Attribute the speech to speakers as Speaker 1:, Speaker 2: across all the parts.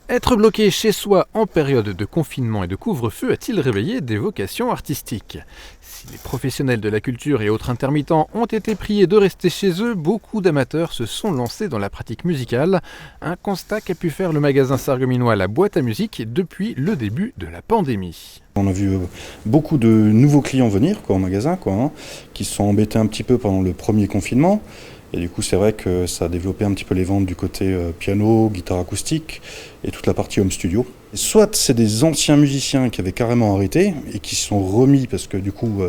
Speaker 1: Être bloqué chez soi en période de confinement et de couvre-feu a-t-il réveillé des vocations artistiques ? Si les professionnels de la culture et autres intermittents ont été priés de rester chez eux, beaucoup d'amateurs se sont lancés dans la pratique musicale. Un constat qu'a pu faire le magasin sarregueminois La Boîte à Musique depuis le début de la pandémie.
Speaker 2: On a vu beaucoup de nouveaux clients venir au magasin, qui se sont embêtés un petit peu pendant le premier confinement. Et du coup, c'est vrai que ça a développé un petit peu les ventes du côté piano, guitare acoustique et toute la partie home studio. Et soit c'est des anciens musiciens qui avaient carrément arrêté et qui se sont remis parce que du coup,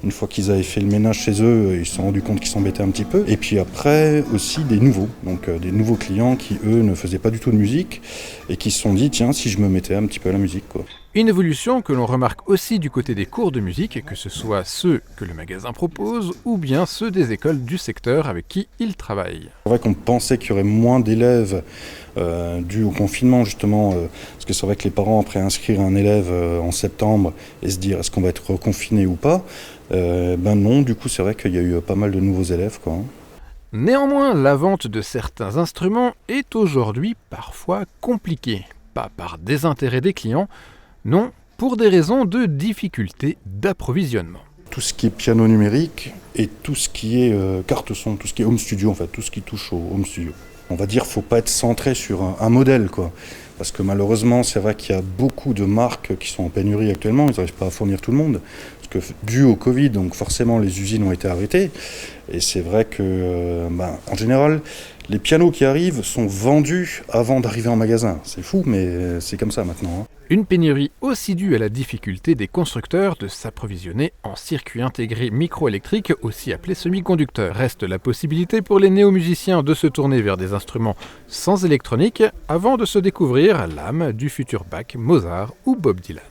Speaker 2: une fois qu'ils avaient fait le ménage chez eux, ils se sont rendus compte qu'ils s'embêtaient un petit peu. Et puis après, aussi des nouveaux, donc des nouveaux clients qui, eux, ne faisaient pas du tout de musique et qui se sont dit, tiens, si je me mettais un petit peu à la musique, quoi.
Speaker 1: Une évolution que l'on remarque aussi du côté des cours de musique, que ce soit ceux que le magasin propose ou bien ceux des écoles du secteur avec qui il travaille.
Speaker 2: C'est vrai qu'on pensait qu'il y aurait moins d'élèves dû au confinement justement, parce que c'est vrai que les parents après inscrire un élève en septembre et se dire est-ce qu'on va être reconfiné ou pas, non, du coup c'est vrai qu'il y a eu pas mal de nouveaux élèves, quoi.
Speaker 1: Néanmoins, la vente de certains instruments est aujourd'hui parfois compliquée. Pas par désintérêt des clients, non, pour des raisons de difficulté d'approvisionnement.
Speaker 2: Tout ce qui est piano numérique et tout ce qui est carte son, tout ce qui est home studio en fait, tout ce qui touche au home studio. On va dire qu'il ne faut pas être centré sur un modèle, quoi. Parce que malheureusement, c'est vrai qu'il y a beaucoup de marques qui sont en pénurie actuellement, ils n'arrivent pas à fournir tout le monde. Parce que dû au Covid, donc forcément les usines ont été arrêtées. Et c'est vrai que, en général, les pianos qui arrivent sont vendus avant d'arriver en magasin. C'est fou, mais c'est comme ça maintenant.
Speaker 1: Une pénurie aussi due à la difficulté des constructeurs de s'approvisionner en circuits intégrés microélectriques, aussi appelés semi-conducteurs. Reste la possibilité pour les néo-musiciens de se tourner vers des instruments sans électronique avant de se découvrir l'âme du futur Bach, Mozart ou Bob Dylan.